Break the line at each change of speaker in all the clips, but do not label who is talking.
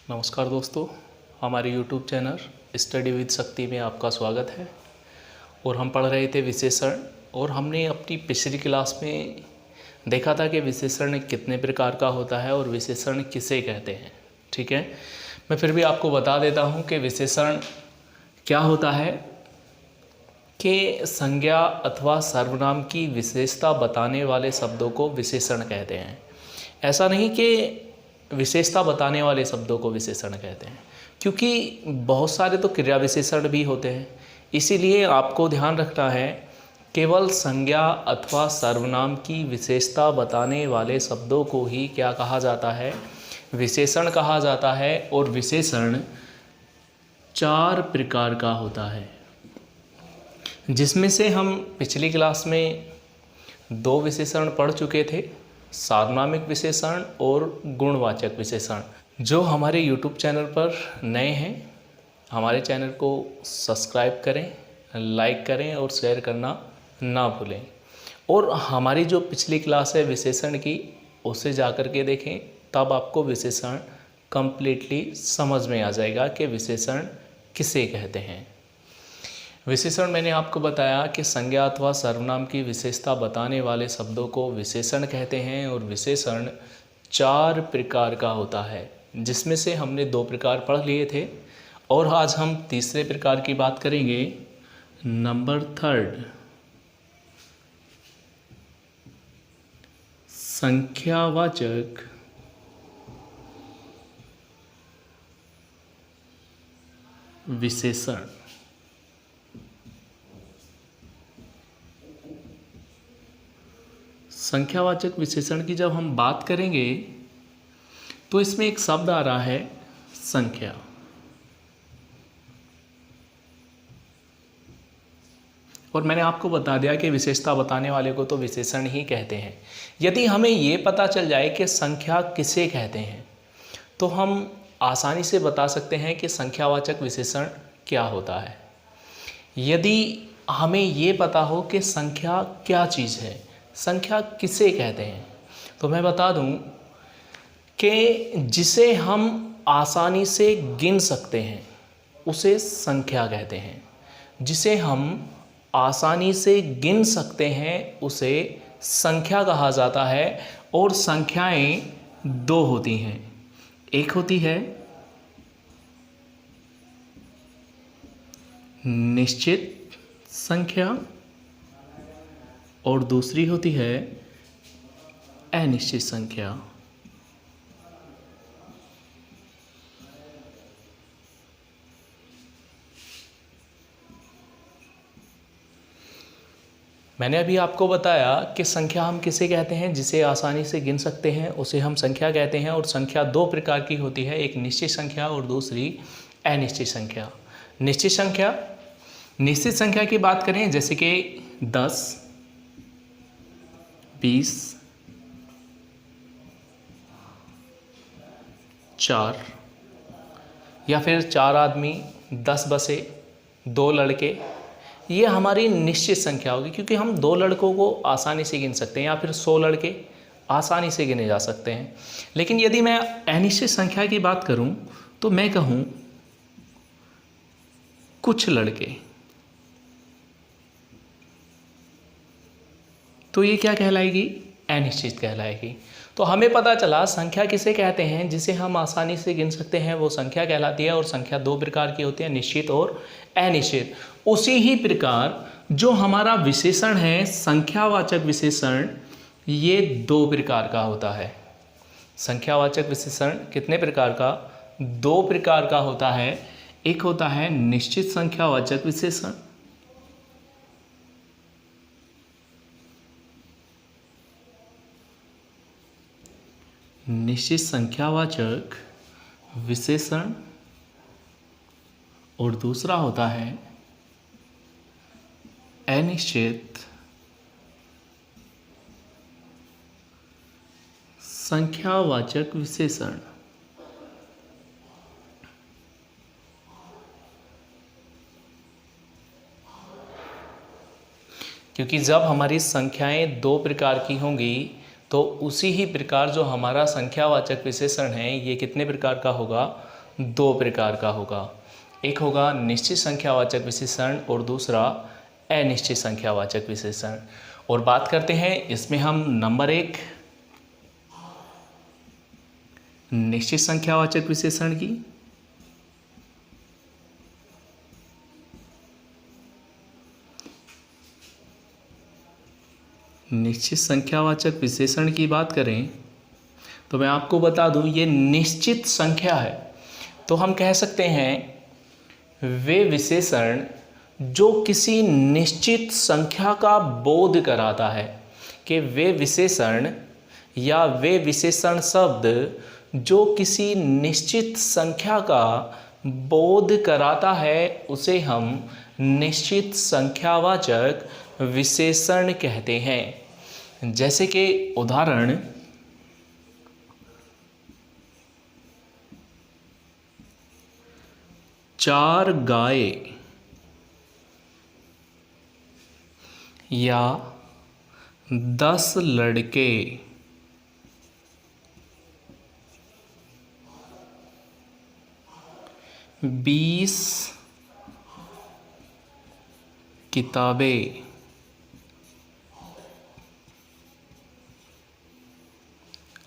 नमस्कार दोस्तों, हमारे YouTube चैनल स्टडी विद शक्ति में आपका स्वागत है। और हम पढ़ रहे थे विशेषण, और हमने अपनी पिछली क्लास में देखा था कि विशेषण कितने प्रकार का होता है और विशेषण किसे कहते हैं। ठीक है, मैं फिर भी आपको बता देता हूँ कि विशेषण क्या होता है। कि संज्ञा अथवा सर्वनाम की विशेषता बताने वाले शब्दों को विशेषण कहते हैं। ऐसा नहीं कि विशेषता बताने वाले शब्दों को विशेषण कहते हैं, क्योंकि बहुत सारे तो क्रिया विशेषण भी होते हैं। इसीलिए आपको ध्यान रखना है, केवल संज्ञा अथवा सर्वनाम की विशेषता बताने वाले शब्दों को ही क्या कहा जाता है, विशेषण कहा जाता है। और विशेषण 4 प्रकार का होता है, जिसमें से हम पिछली क्लास में 2 विशेषण पढ़ चुके थे, सार्वनामिक विशेषण और गुणवाचक विशेषण। जो हमारे YouTube चैनल पर नए हैं, हमारे चैनल को सब्सक्राइब करें, लाइक करें और शेयर करना ना भूलें। और हमारी जो पिछली क्लास है विशेषण की, उसे जा कर के देखें, तब आपको विशेषण कंप्लीटली समझ में आ जाएगा कि विशेषण किसे कहते हैं। विशेषण मैंने आपको बताया कि संज्ञा अथवा सर्वनाम की विशेषता बताने वाले शब्दों को विशेषण कहते हैं। और विशेषण 4 प्रकार का होता है, जिसमें से हमने 2 प्रकार पढ़ लिए थे, और आज हम तीसरे प्रकार की बात करेंगे। नंबर 3, संख्यावाचक विशेषण। संख्यावाचक विशेषण की जब हम बात करेंगे तो इसमें एक शब्द आ रहा है संख्या। और मैंने आपको बता दिया कि विशेषता बताने वाले को तो विशेषण ही कहते हैं। यदि हमें ये पता चल जाए कि संख्या किसे कहते हैं, तो हम आसानी से बता सकते हैं कि संख्यावाचक विशेषण क्या होता है। यदि हमें ये पता हो कि संख्या क्या चीज़ है, संख्या किसे कहते हैं, तो मैं बता दूं कि जिसे हम आसानी से गिन सकते हैं उसे संख्या कहते हैं। जिसे हम आसानी से गिन सकते हैं उसे संख्या कहा जाता है। और संख्याएं 2 होती हैं, एक होती है निश्चित संख्या और दूसरी होती है अनिश्चित संख्या। मैंने अभी आपको बताया कि संख्या हम किसे कहते हैं, जिसे आसानी से गिन सकते हैं उसे हम संख्या कहते हैं। और संख्या 2 प्रकार की होती है, एक निश्चित संख्या और दूसरी अनिश्चित संख्या। निश्चित संख्या की बात करें, जैसे कि 10, 20, 4, या फिर 4 आदमी, 10 बसें, 2 लड़के, ये हमारी निश्चित संख्या होगी, क्योंकि हम 2 लड़कों को आसानी से गिन सकते हैं, या फिर 100 लड़के आसानी से गिने जा सकते हैं। लेकिन यदि मैं अनिश्चित संख्या की बात करूं, तो मैं कहूं कुछ लड़के, तो ये क्या कहलाएगी, अनिश्चित कहलाएगी। तो हमें पता चला संख्या किसे कहते हैं, जिसे हम आसानी से गिन सकते हैं वो संख्या कहलाती है। और संख्या 2 प्रकार की होती है, निश्चित और अनिश्चित। उसी ही प्रकार जो हमारा विशेषण है संख्यावाचक विशेषण, ये 2 प्रकार का होता है। संख्यावाचक विशेषण कितने प्रकार का, 2 प्रकार का होता है। एक होता है निश्चित संख्यावाचक विशेषण, निश्चित संख्यावाचक विशेषण, और दूसरा होता है अनिश्चित संख्यावाचक विशेषण। क्योंकि जब हमारी संख्याएं 2 प्रकार की होंगी, तो उसी ही प्रकार जो हमारा संख्यावाचक विशेषण है ये कितने प्रकार का होगा, दो प्रकार का होगा, एक होगा निश्चित संख्यावाचक विशेषण और दूसरा अनिश्चित संख्यावाचक विशेषण। और बात करते हैं इसमें हम नंबर 1 निश्चित संख्यावाचक विशेषण की। निश्चित संख्यावाचक विशेषण की बात करें तो मैं आपको बता दूं ये निश्चित संख्या है, तो हम कह सकते हैं वे विशेषण जो किसी निश्चित संख्या का बोध कराता है, कि वे विशेषण या वे विशेषण शब्द जो किसी निश्चित संख्या का बोध कराता है उसे हम निश्चित संख्यावाचक विशेषण कहते हैं। जैसे कि उदाहरण, 4 गाय या 10 लड़के, 20 किताबें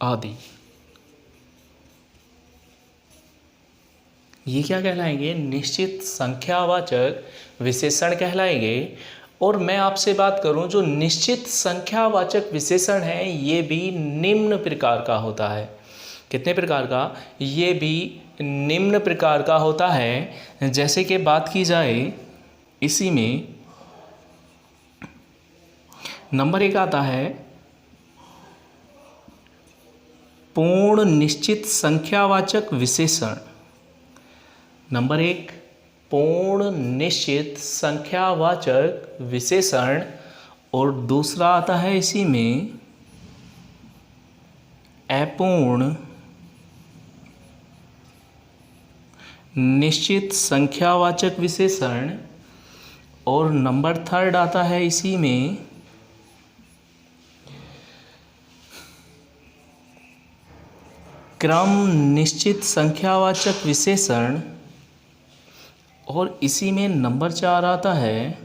आदि। ये क्या कहलाएंगे? निश्चित संख्यावाचक विशेषण कहलाएंगे। और मैं आपसे बात करूं, जो निश्चित संख्यावाचक विशेषण है ये भी निम्न प्रकार का होता है। कितने प्रकार का? ये भी निम्न प्रकार का होता है। जैसे कि बात की जाए इसी में नंबर 1 आता है पूर्ण निश्चित संख्यावाचक विशेषण। नंबर 1 पूर्ण निश्चित संख्यावाचक विशेषण, और दूसरा आता है इसी में अपूर्ण निश्चित संख्यावाचक विशेषण, और नंबर 3 आता है इसी में क्रम निश्चित संख्यावाचक विशेषण, और इसी में नंबर 4 आता है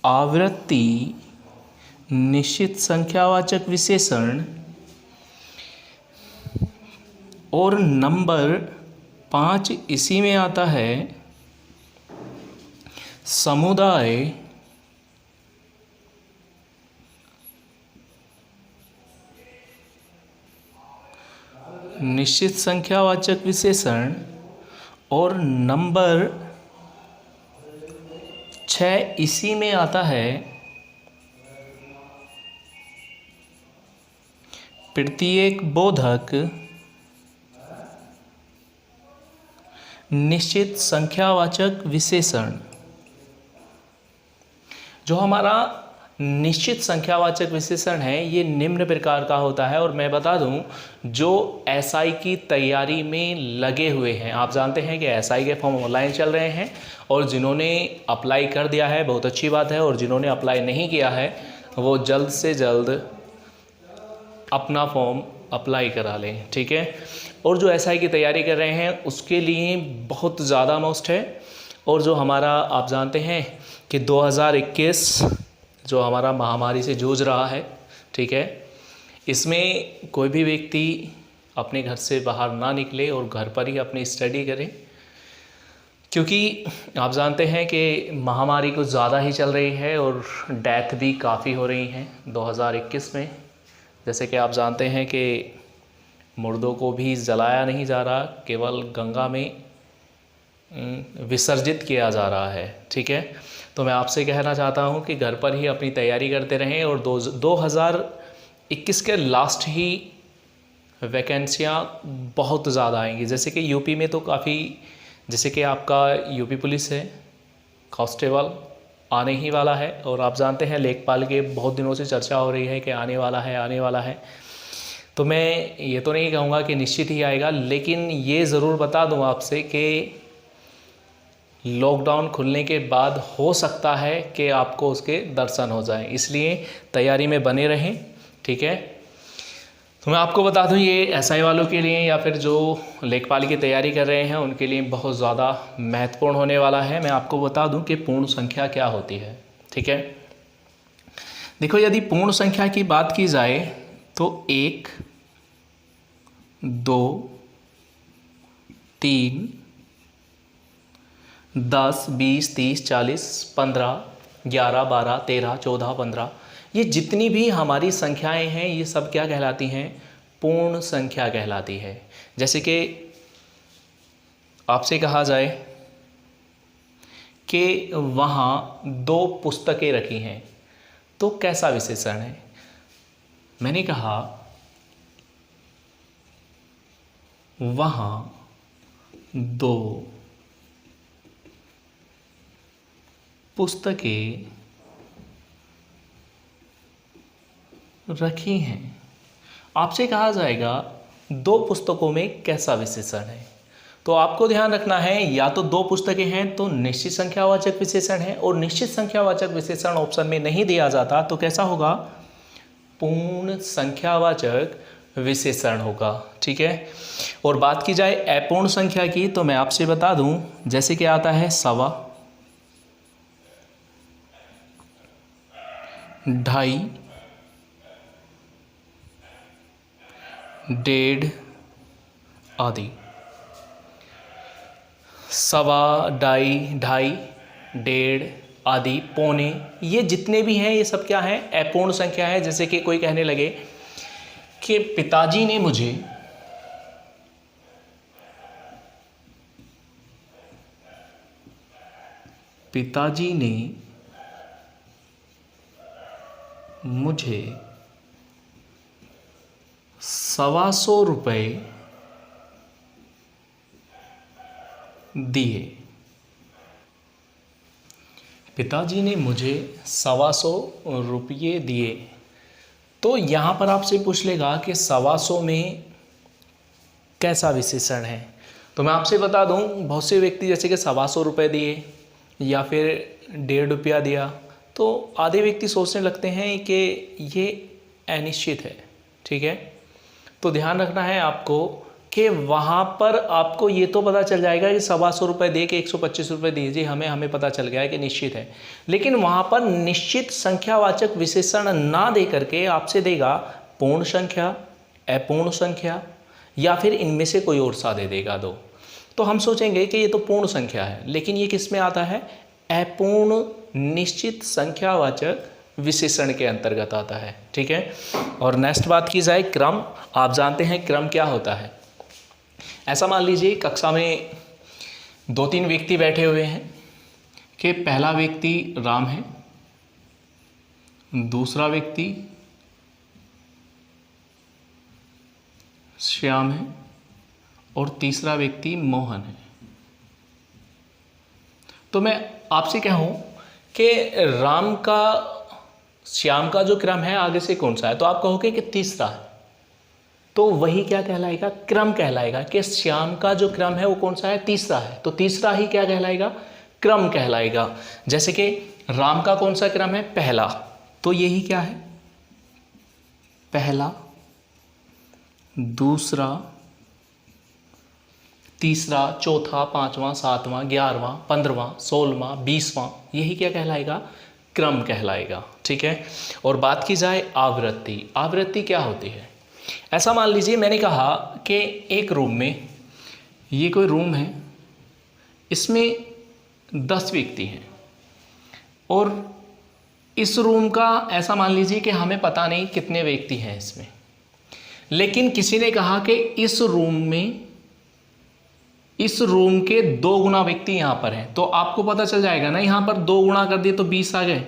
आवृत्ति निश्चित संख्यावाचक विशेषण, और नंबर 5 इसी में आता है समुदाय निश्चित संख्यावाचक विशेषण, और नंबर 6 इसी में आता है प्रत्येक बोधक निश्चित संख्यावाचक विशेषण। जो हमारा निश्चित संख्यावाचक विशेषण है ये निम्न प्रकार का होता है। और मैं बता दूं, जो एसआई की तैयारी में लगे हुए हैं, आप जानते हैं कि एसआई के फॉर्म ऑनलाइन चल रहे हैं, और जिन्होंने अप्लाई कर दिया है बहुत अच्छी बात है, और जिन्होंने अप्लाई नहीं किया है वो जल्द से जल्द अपना फॉर्म अप्लाई करा लें, ठीक है। और जो एसआई की तैयारी कर रहे हैं उसके लिए बहुत ज़्यादा मस्ट है। और जो हमारा आप जानते हैं कि 2021 जो हमारा महामारी से जूझ रहा है, ठीक है, इसमें कोई भी व्यक्ति अपने घर से बाहर ना निकले और घर पर ही अपनी स्टडी करें, क्योंकि आप जानते हैं कि महामारी कुछ ज़्यादा ही चल रही है और डेथ भी काफ़ी हो रही हैं 2021 में। जैसे कि आप जानते हैं कि मुर्दों को भी जलाया नहीं जा रहा, केवल गंगा में विसर्जित किया जा रहा है, ठीक है। तो मैं आपसे कहना चाहता हूं कि घर पर ही अपनी तैयारी करते रहें, और 2021 के लास्ट ही वैकेंसियां बहुत ज़्यादा आएंगी। जैसे कि यूपी में तो काफ़ी, जैसे कि आपका यूपी पुलिस है, कांस्टेबल आने ही वाला है, और आप जानते हैं लेखपाल के बहुत दिनों से चर्चा हो रही है कि आने वाला है, आने वाला है। तो मैं ये तो नहीं कहूँगा कि निश्चित ही आएगा, लेकिन ये ज़रूर बता दूँ आपसे कि लॉकडाउन खुलने के बाद हो सकता है कि आपको उसके दर्शन हो जाएं, इसलिए तैयारी में बने रहें, ठीक है। तो मैं आपको बता दूं ये एसआई वालों के लिए या फिर जो लेखपाल की तैयारी कर रहे हैं उनके लिए बहुत ज़्यादा महत्वपूर्ण होने वाला है। मैं आपको बता दूं कि पूर्ण संख्या क्या होती है। ठीक है, देखो यदि पूर्ण संख्या की बात की जाए तो 1, 2, 3, 10, 20, 30, 40, 15, 11, 12, 13, 14, 15, ये जितनी भी हमारी संख्याएं हैं ये सब क्या कहलाती हैं? पूर्ण संख्या कहलाती है। जैसे कि आपसे कहा जाए कि वहाँ 2 पुस्तकें रखी हैं, तो कैसा विशेषण है? मैंने कहा वहाँ 2 पुस्तकें रखी हैं। आपसे कहा जाएगा 2 पुस्तकों में कैसा विशेषण है, तो आपको ध्यान रखना है या तो 2 पुस्तकें हैं तो निश्चित संख्यावाचक विशेषण है, और निश्चित संख्यावाचक विशेषण ऑप्शन में नहीं दिया जाता तो कैसा होगा? पूर्ण संख्यावाचक विशेषण होगा। ठीक है, और बात की जाए अपूर्ण संख्या की तो मैं आपसे बता दूं, जैसे कि आता है 1.25, 2.5, 1.5 आदि। 1.25, 2.5, 1.5 आदि, पौने, ये जितने भी हैं ये सब क्या है? अपूर्ण संख्या है। जैसे कि कोई कहने लगे कि पिताजी ने मुझे मुझे 125 रुपये दिए। पिताजी ने मुझे 125 रुपये दिए। तो यहाँ पर आपसे पूछ लेगा कि 125 में कैसा विशेषण है। तो मैं आपसे बता दूँ, बहुत से व्यक्ति जैसे कि 125 रुपये दिए या फिर 1.5 रुपया दिया, तो आधे व्यक्ति सोचने लगते हैं कि ये अनिश्चित है। ठीक है, तो ध्यान रखना है आपको कि वहाँ पर आपको ये तो पता चल जाएगा कि 125 रुपये दे के 125 रुपये दीजिए, हमें पता चल गया है कि निश्चित है। लेकिन वहाँ पर निश्चित संख्यावाचक विशेषण ना दे करके आपसे देगा पूर्ण संख्या, अपूर्ण संख्या, या फिर इनमें से कोई और सा दे देगा 2। तो हम सोचेंगे कि ये तो पूर्ण संख्या है, लेकिन ये किस में आता है? अपूर्ण निश्चित संख्यावाचक विशेषण के अंतर्गत आता है। ठीक है, और नेक्स्ट बात की जाए क्रम। आप जानते हैं क्रम क्या होता है। ऐसा मान लीजिए कक्षा में 2-3 व्यक्ति बैठे हुए हैं कि पहला व्यक्ति राम है, दूसरा व्यक्ति श्याम है और तीसरा व्यक्ति मोहन है। तो मैं आपसे कहूँ कि राम का श्याम का जो क्रम है आगे से कौन सा है, तो आप कहोगे कि तीसरा है। तो वही क्या कहलाएगा? क्रम कहलाएगा कि श्याम का जो क्रम है वो कौन सा है? तीसरा है। तो तीसरा ही क्या कहलाएगा? क्रम कहलाएगा। जैसे कि राम का कौन सा क्रम है? पहला, तो यही क्या है? पहला, दूसरा, तीसरा, चौथा, 5वां, 7वां, 11वां, 15वां, 16वां, 20वां, यही क्या कहलाएगा? क्रम कहलाएगा। ठीक है, और बात की जाए आवृत्ति। आवृत्ति क्या होती है? ऐसा मान लीजिए मैंने कहा कि एक रूम में, ये कोई रूम है, इसमें 10 व्यक्ति हैं, और इस रूम का ऐसा मान लीजिए कि हमें पता नहीं कितने व्यक्ति हैं इसमें, लेकिन किसी ने कहा कि इस रूम के 2 गुना व्यक्ति यहाँ पर हैं, तो आपको पता चल जाएगा ना, यहाँ पर 2 गुना कर दिए तो 20 आ गए,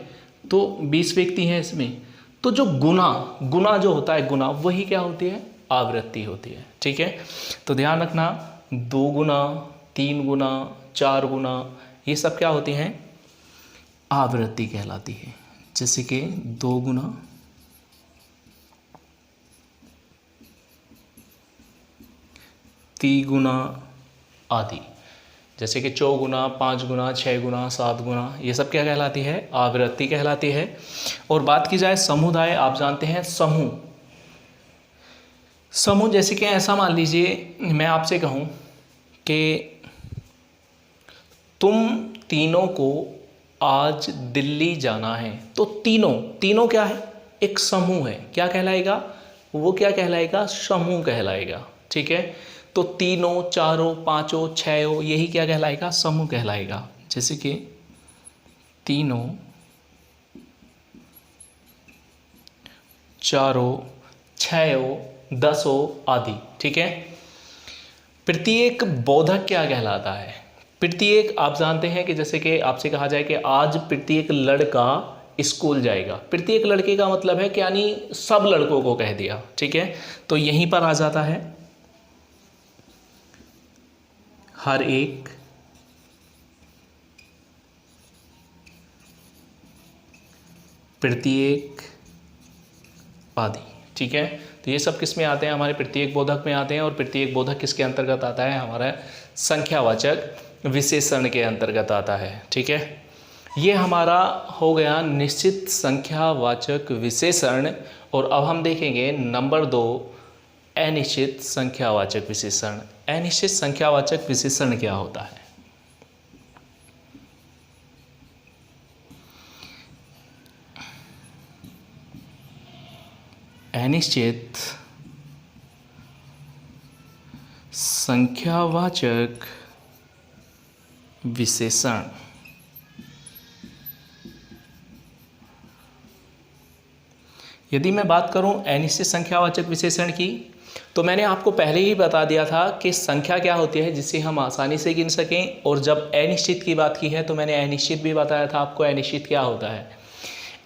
तो 20 व्यक्ति हैं इसमें। तो जो गुना जो होता है, गुना, वही क्या होती है? आवृत्ति होती है। ठीक है, तो ध्यान रखना 2 गुना, 3 गुना, 4 गुना, ये सब क्या होती हैं? आवृत्ति कहलाती है। जैसे कि 2 गुना, 3 गुना आदि, जैसे कि 4 गुना, 5 गुना, 6 गुना, 7 गुना, ये सब क्या कहलाती है? आवृत्ति कहलाती है। और बात की जाए समुदाय, आप जानते हैं समूह, समूह जैसे कि ऐसा मान लीजिए मैं आपसे कहूँ कि तुम तीनों को आज दिल्ली जाना है, तो तीनों तीनों क्या है, एक समूह है। क्या कहलाएगा वो, क्या कहलाएगा, समूह कहलाएगा। ठीक है, तो तीनों, चारों, पांचों, छयों, यही क्या कहलाएगा, समूह कहलाएगा। जैसे कि तीनों, चारों, छयों, दसों आदि। ठीक है, प्रत्येक बोधक क्या कहलाता है, प्रत्येक, आप जानते हैं कि जैसे कि आपसे कहा जाए कि आज प्रत्येक लड़का स्कूल जाएगा, प्रत्येक लड़के का मतलब है कि यानी सब लड़कों को कह दिया। ठीक है, तो यहीं पर आ जाता है हर एक, प्रत्येक आदि। ठीक है, तो ये सब किस में आते हैं, हमारे प्रत्येक बोधक में आते हैं। और प्रत्येक बोधक किसके अंतर्गत आता है, हमारा संख्यावाचक विशेषण के अंतर्गत आता है। ठीक है, ये हमारा हो गया निश्चित संख्यावाचक विशेषण। और अब हम देखेंगे नंबर 2, अनिश्चित संख्यावाचक विशेषण। अनिश्चित संख्यावाचक विशेषण क्या होता है। अनिश्चित संख्यावाचक विशेषण यदि मैं बात करूं अनिश्चित संख्यावाचक विशेषण की, तो मैंने आपको पहले ही बता दिया था कि संख्या क्या होती है जिसे हम आसानी से गिन सकें। और जब अनिश्चित की बात की है तो मैंने अनिश्चित भी बताया था आपको। अनिश्चित क्या होता है,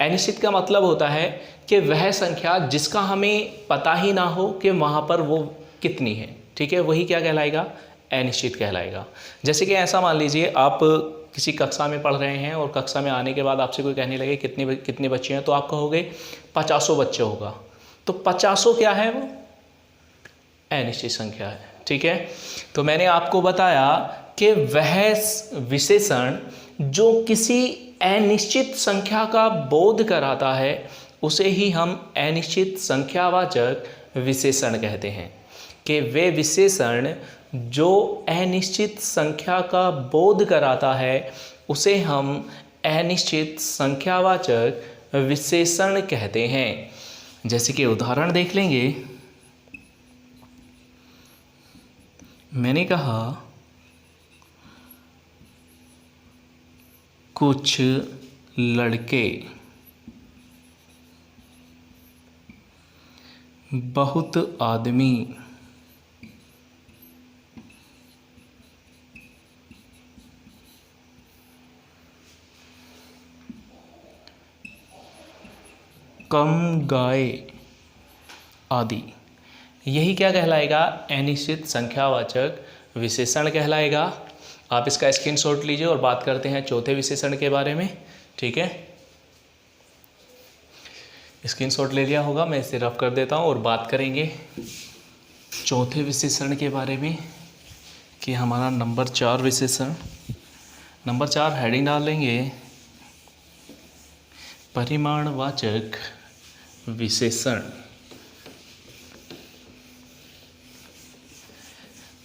अनिश्चित का मतलब होता है कि वह संख्या जिसका हमें पता ही ना हो कि वहाँ पर वो कितनी है। ठीक है, वही क्या कहलाएगा, अनिश्चित कहलाएगा। जैसे कि ऐसा मान लीजिए आप किसी कक्षा में पढ़ रहे हैं और कक्षा में आने के बाद आपसे कोई कहने लगे कितने बच्चे हैं, तो आप कहोगे 50 बच्चे होगा। तो 50 क्या है, वो अनिश्चित संख्या है। ठीक है, तो मैंने आपको बताया कि वह विशेषण जो किसी अनिश्चित संख्या का बोध कराता है उसे ही हम अनिश्चित संख्यावाचक विशेषण कहते हैं। कि वे विशेषण जो अनिश्चित संख्या का बोध कराता है उसे हम अनिश्चित संख्यावाचक विशेषण कहते हैं। जैसे कि उदाहरण देख लेंगे, मैंने कहा कुछ लड़के बहुत आदमी कम गाय आदि, यही क्या कहलाएगा, अनिश्चित संख्यावाचक विशेषण कहलाएगा। आप इसका स्क्रीनशॉट लीजिए और बात करते हैं चौथे विशेषण के बारे में। ठीक है, स्क्रीनशॉट ले लिया होगा, मैं इसे रफ कर देता हूँ और बात करेंगे चौथे विशेषण के बारे में कि हमारा नंबर 4 विशेषण। नंबर 4 हेडिंग डाल लेंगे परिमाणवाचक विशेषण।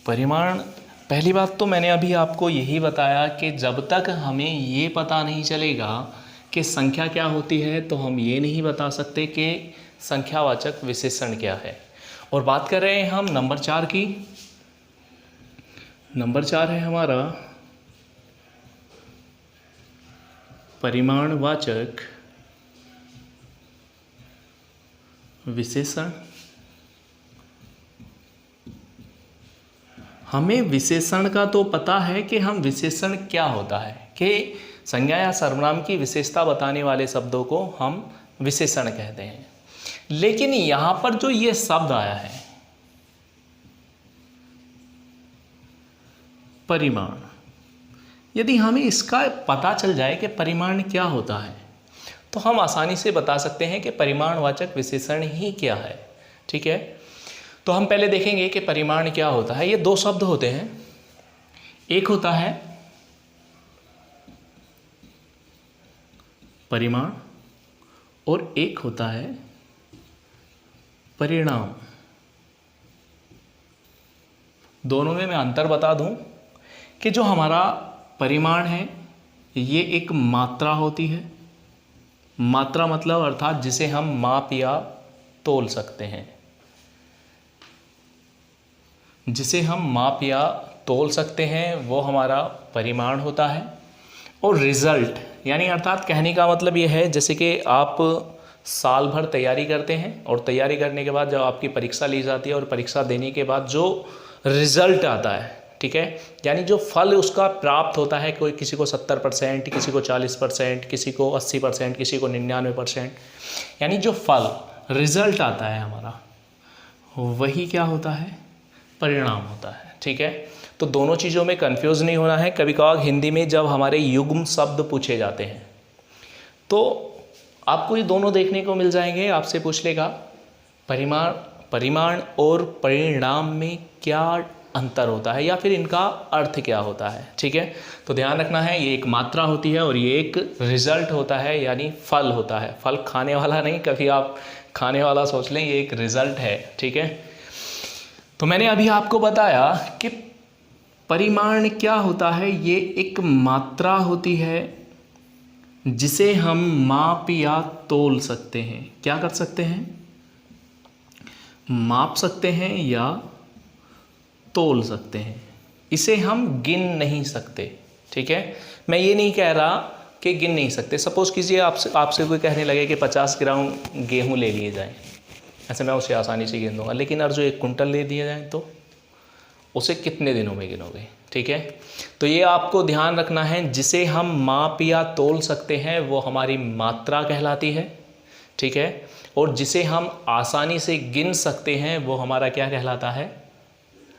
परिमाण, पहली बात तो मैंने अभी आपको यही बताया कि जब तक हमें ये पता नहीं चलेगा कि संख्या क्या होती है तो हम ये नहीं बता सकते कि संख्यावाचक विशेषण क्या है। और बात कर रहे हैं हम नंबर 4 की। नंबर 4 है हमारा परिमाणवाचक विशेषण। हमें विशेषण का तो पता है कि हम विशेषण क्या होता है, कि संज्ञा या सर्वनाम की विशेषता बताने वाले शब्दों को हम विशेषण कहते हैं। लेकिन यहाँ पर जो ये शब्द आया है परिमाण, यदि हमें इसका पता चल जाए कि परिमाण क्या होता है तो हम आसानी से बता सकते हैं कि परिमाणवाचक विशेषण ही क्या है। ठीक है, तो हम पहले देखेंगे कि परिमाण क्या होता है। ये 2 शब्द होते हैं, एक होता है परिमाण और एक होता है परिणाम। दोनों में मैं अंतर बता दूं कि जो हमारा परिमाण है ये एक मात्रा होती है। मात्रा मतलब अर्थात जिसे हम माप या तोल सकते हैं, जिसे हम माप या तोल सकते हैं वो हमारा परिमाण होता है। और रिज़ल्ट यानी अर्थात कहने का मतलब ये है जैसे कि आप साल भर तैयारी करते हैं और तैयारी करने के बाद जब आपकी परीक्षा ली जाती है और परीक्षा देने के बाद जो रिज़ल्ट आता है, ठीक है, यानी जो फल उसका प्राप्त होता है, कोई किसी को 70%, किसी को 40%, किसी को 80%, किसी को 99%, यानी जो फल रिज़ल्ट आता है हमारा वही क्या होता है, परिणाम होता है। ठीक है, तो दोनों चीज़ों में कंफ्यूज नहीं होना है। कभी कभार हिंदी में जब हमारे युग्म शब्द पूछे जाते हैं तो आपको ये दोनों देखने को मिल जाएंगे। आपसे पूछ लेगा परिमाण और परिणाम में क्या अंतर होता है या फिर इनका अर्थ क्या होता है। ठीक है, तो ध्यान रखना है, ये एक मात्रा होती है और ये एक रिजल्ट होता है, यानी फल होता है। फल खाने वाला नहीं, कभी आप खाने वाला सोच लें, ये एक रिजल्ट है। ठीक है, तो मैंने अभी आपको बताया कि परिमाण क्या होता है। ये एक मात्रा होती है जिसे हम माप या तोल सकते हैं। क्या कर सकते हैं? माप सकते हैं या तोल सकते हैं। इसे हम गिन नहीं सकते। ठीक है, मैं ये नहीं कह रहा कि गिन नहीं सकते। सपोज़ कीजिए आपसे कोई कहने लगे कि 50 ग्राम गेहूँ ले लिए जाएं, ऐसे मैं उसे आसानी से गिन दूंगा। लेकिन अगर जो 1 कुंटल ले दिया जाए तो उसे कितने दिनों में गिनोगे? ठीक है, तो ये आपको ध्यान रखना है। जिसे हम माप या तोल सकते हैं वो हमारी मात्रा कहलाती है। ठीक है, और जिसे हम आसानी से गिन सकते हैं वो हमारा क्या कहलाता है?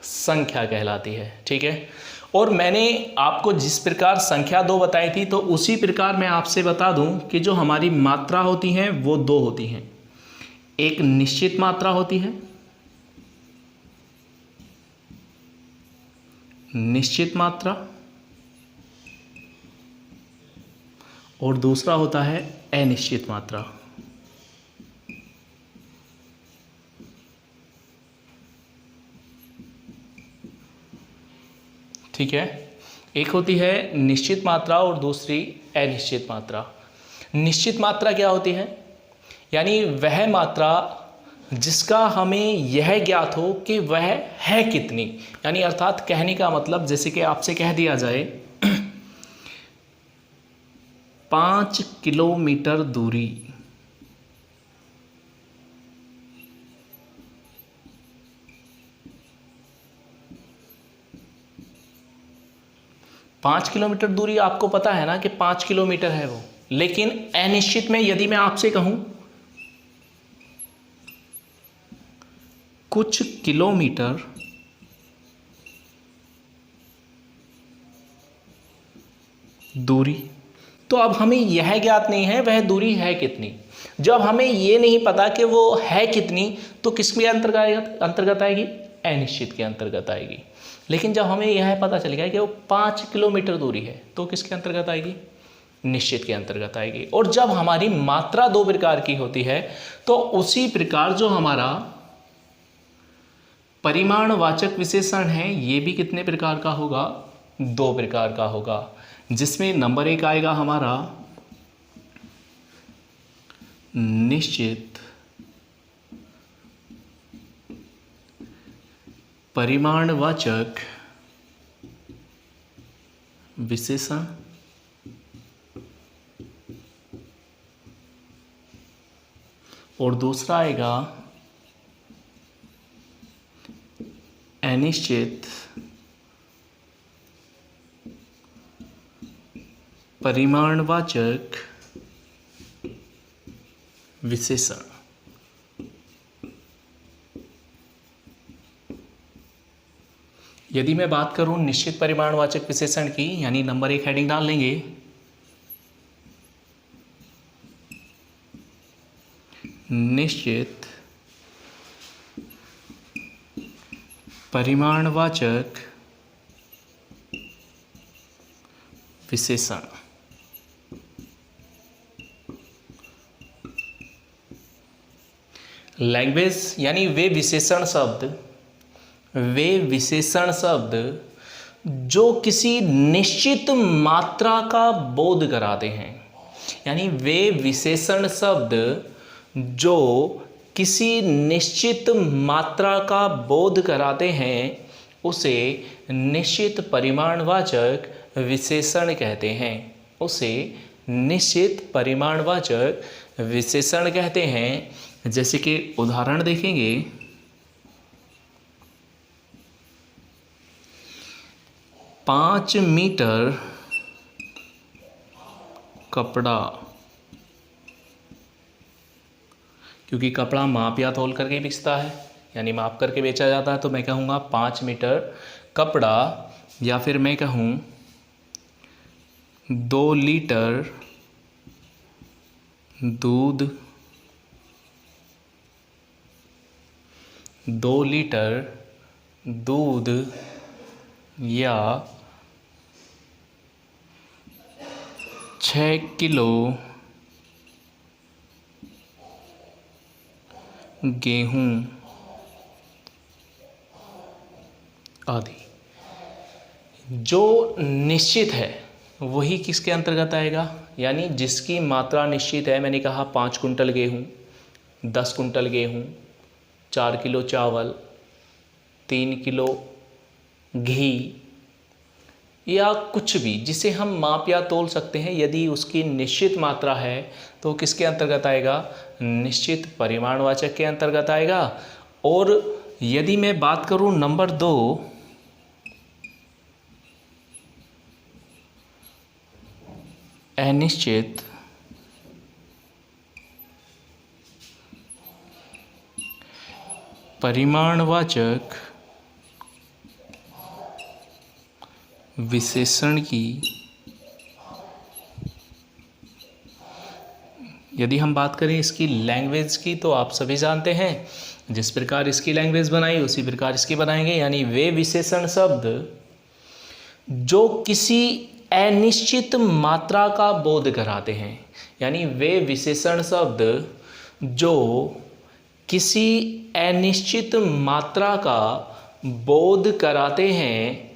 संख्या कहलाती है। ठीक है, और मैंने आपको जिस प्रकार संख्या 2 बताई थी तो उसी प्रकार मैं आपसे बता दूं कि जो हमारी मात्रा होती हैं वो 2 होती हैं। एक निश्चित मात्रा होती है, निश्चित मात्रा, और दूसरा होता है अनिश्चित मात्रा। ठीक है, एक होती है निश्चित मात्रा और दूसरी अनिश्चित मात्रा। निश्चित मात्रा क्या होती है? यानी वह मात्रा जिसका हमें यह ज्ञात हो कि वह है कितनी। यानी अर्थात कहने का मतलब जैसे कि आपसे कह दिया जाए 5 किलोमीटर दूरी, पाँच किलोमीटर दूरी आपको पता है ना कि 5 किलोमीटर है वो। लेकिन अनिश्चित में यदि मैं आपसे कहूं कुछ किलोमीटर दूरी, तो अब हमें यह ज्ञात नहीं है वह दूरी है कितनी। जब हमें ये नहीं पता कि वो है कितनी तो किसके अंतर्गत आएगी? अनिश्चित के अंतर्गत आएगी। लेकिन जब हमें यह पता चल गया कि वो 5 किलोमीटर दूरी है तो किसके अंतर्गत आएगी? निश्चित के अंतर्गत आएगी। और जब हमारी मात्रा 2 प्रकार की होती है तो उसी प्रकार जो हमारा परिमाणवाचक विशेषण है ये भी कितने प्रकार का होगा? 2 प्रकार का होगा, जिसमें नंबर 1 आएगा हमारा निश्चित परिमाणवाचक विशेषण, और दूसरा आएगा अनिश्चित परिमाणवाचक विशेषण। यदि मैं बात करूं निश्चित परिमाणवाचक विशेषण की, यानी नंबर 1 हेडिंग डाल लेंगे निश्चित परिमाणवाचक विशेषण। लैंग्वेज यानी वे विशेषण शब्द वे विशेषण शब्द जो किसी निश्चित मात्रा का बोध कराते हैं। यानी वे विशेषण शब्द जो किसी निश्चित मात्रा का बोध कराते हैं उसे निश्चित परिमाणवाचक विशेषण कहते हैं। उसे निश्चित परिमाणवाचक विशेषण कहते हैं। जैसे कि उदाहरण देखेंगे, 5 मीटर कपड़ा, क्योंकि कपड़ा माप या तोल करके बिकता है, यानी माप करके बेचा जाता है, तो मैं कहूँगा 5 मीटर कपड़ा, या फिर मैं कहूँ 2 लीटर दूध, 2 लीटर दूध, या 6 किलो गेहूँ आदि। जो निश्चित है वही किसके अंतर्गत आएगा? यानी जिसकी मात्रा निश्चित है, मैंने कहा 5 कुंटल गेहूँ, 10 कुंटल गेहूँ, 4 किलो चावल, 3 किलो घी, या कुछ भी जिसे हम माप या तोल सकते हैं, यदि उसकी निश्चित मात्रा है तो किसके अंतर्गत आएगा? निश्चित परिमाणवाचक के अंतर्गत आएगा। और यदि मैं बात करूं नंबर 2, अनिश्चित परिमाणवाचक विशेषण की यदि हम बात करें इसकी लैंग्वेज की, तो आप सभी जानते हैं जिस प्रकार इसकी लैंग्वेज बनाई उसी प्रकार इसकी बनाएंगे। यानी वे विशेषण शब्द जो किसी अनिश्चित मात्रा का बोध कराते हैं। यानी वे विशेषण शब्द जो किसी अनिश्चित मात्रा का बोध कराते हैं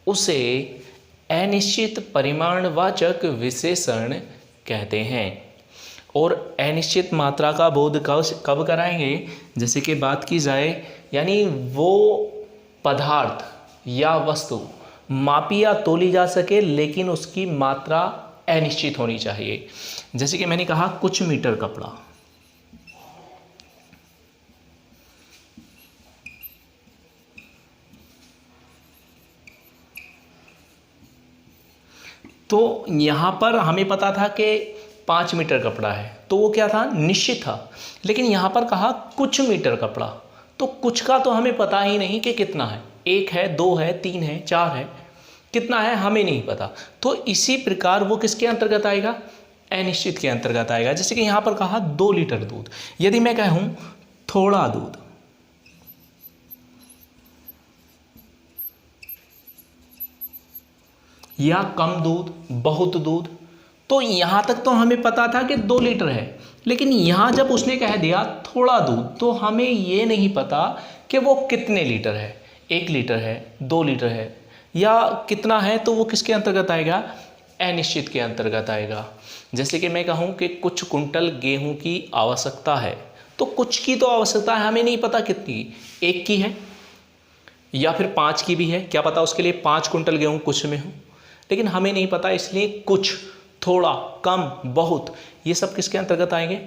उसे अनिश्चित परिमाणवाचक विशेषण कहते हैं। और अनिश्चित मात्रा का बोध कब कराएंगे? जैसे कि बात की जाए, यानी वो पदार्थ या वस्तु मापी या तोली जा सके लेकिन उसकी मात्रा अनिश्चित होनी चाहिए। जैसे कि मैंने कहा कुछ मीटर कपड़ा, तो यहाँ पर हमें पता था कि 5 मीटर कपड़ा है, तो वो क्या था? निश्चित था। लेकिन यहाँ पर कहा कुछ मीटर कपड़ा, तो कुछ का तो हमें पता ही नहीं कि कितना है, 1 है, 2 है, 3 है, 4 है, कितना है हमें नहीं पता। तो इसी प्रकार वो किसके अंतर्गत आएगा? अनिश्चित के अंतर्गत आएगा। जैसे कि यहाँ पर कहा 2 लीटर दूध, यदि मैं कहूँ थोड़ा दूध, या कम दूध, बहुत दूध, तो यहाँ तक तो हमें पता था कि 2 लीटर है। लेकिन यहाँ जब उसने कह दिया थोड़ा दूध, तो हमें ये नहीं पता कि वो कितने लीटर है, 1 लीटर है, 2 लीटर है, या कितना है। तो वो किसके अंतर्गत आएगा? अनिश्चित के अंतर्गत आएगा। जैसे कि मैं कहूँ कि कुछ कुंटल गेहूँ की आवश्यकता है, तो कुछ की तो आवश्यकता है, हमें नहीं पता कितनी, 1 की है या फिर 5 की भी है, क्या पता उसके लिए 5 कुंटल गेहूँ कुछ में हो, लेकिन हमें नहीं पता। इसलिए कुछ, थोड़ा, कम, बहुत, ये सब किसके अंतर्गत आएंगे?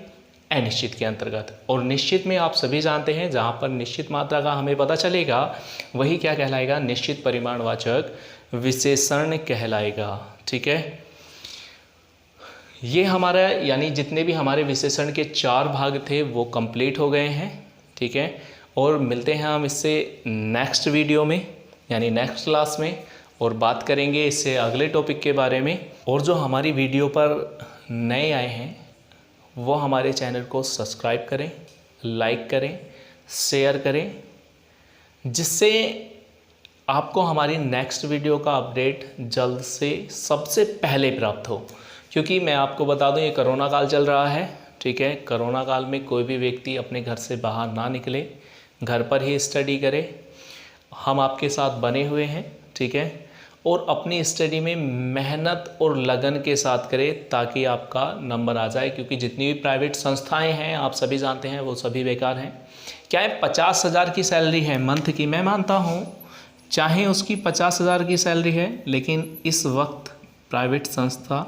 अनिश्चित के अंतर्गत। और निश्चित में आप सभी जानते हैं जहाँ पर निश्चित मात्रा का हमें पता चलेगा वही क्या कहलाएगा? निश्चित परिमाणवाचक विशेषण कहलाएगा। ठीक है, ये हमारा यानी जितने भी हमारे विशेषण के 4 भाग थे वो कंप्लीट हो गए हैं। ठीक है, और मिलते हैं हम इससे नेक्स्ट वीडियो में, यानी नेक्स्ट क्लास में, और बात करेंगे इससे अगले टॉपिक के बारे में। और जो हमारी वीडियो पर नए आए हैं वो हमारे चैनल को सब्सक्राइब करें, लाइक करें, शेयर करें, जिससे आपको हमारी नेक्स्ट वीडियो का अपडेट जल्द से सबसे पहले प्राप्त हो। क्योंकि मैं आपको बता दूं ये कोरोना काल चल रहा है। ठीक है, कोरोना काल में कोई भी व्यक्ति अपने घर से बाहर ना निकले, घर पर ही स्टडी करे। हम आपके साथ बने हुए हैं, ठीक है। और अपनी स्टडी में मेहनत और लगन के साथ करें ताकि आपका नंबर आ जाए, क्योंकि जितनी भी प्राइवेट संस्थाएं हैं आप सभी जानते हैं वो सभी बेकार हैं। क्या है, 50,000 की सैलरी है मंथ की, मैं मानता हूँ चाहे उसकी 50,000 की सैलरी है, लेकिन इस वक्त प्राइवेट संस्था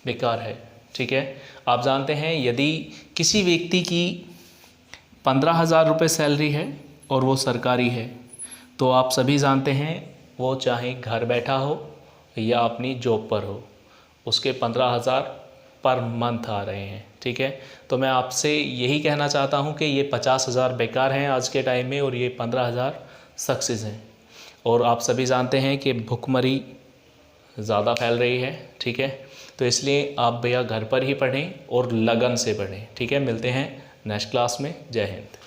बेकार है, ठीक है। आप जानते हैं यदि किसी व्यक्ति की 15,000 रुपये सैलरी है और वो सरकारी है, तो आप सभी जानते हैं वो चाहे घर बैठा हो या अपनी जॉब पर हो, उसके 15,000 पर मंथ आ रहे हैं, ठीक है। तो मैं आपसे यही कहना चाहता हूँ कि ये 50,000 बेकार हैं आज के टाइम में और ये 15,000 सक्सेस हैं। और आप सभी जानते हैं कि भुखमरी ज़्यादा फैल रही है, ठीक है। तो इसलिए आप भैया घर पर ही पढ़ें और लगन से पढ़ें, ठीक है। मिलते हैं नेक्स्ट क्लास में। जय हिंद।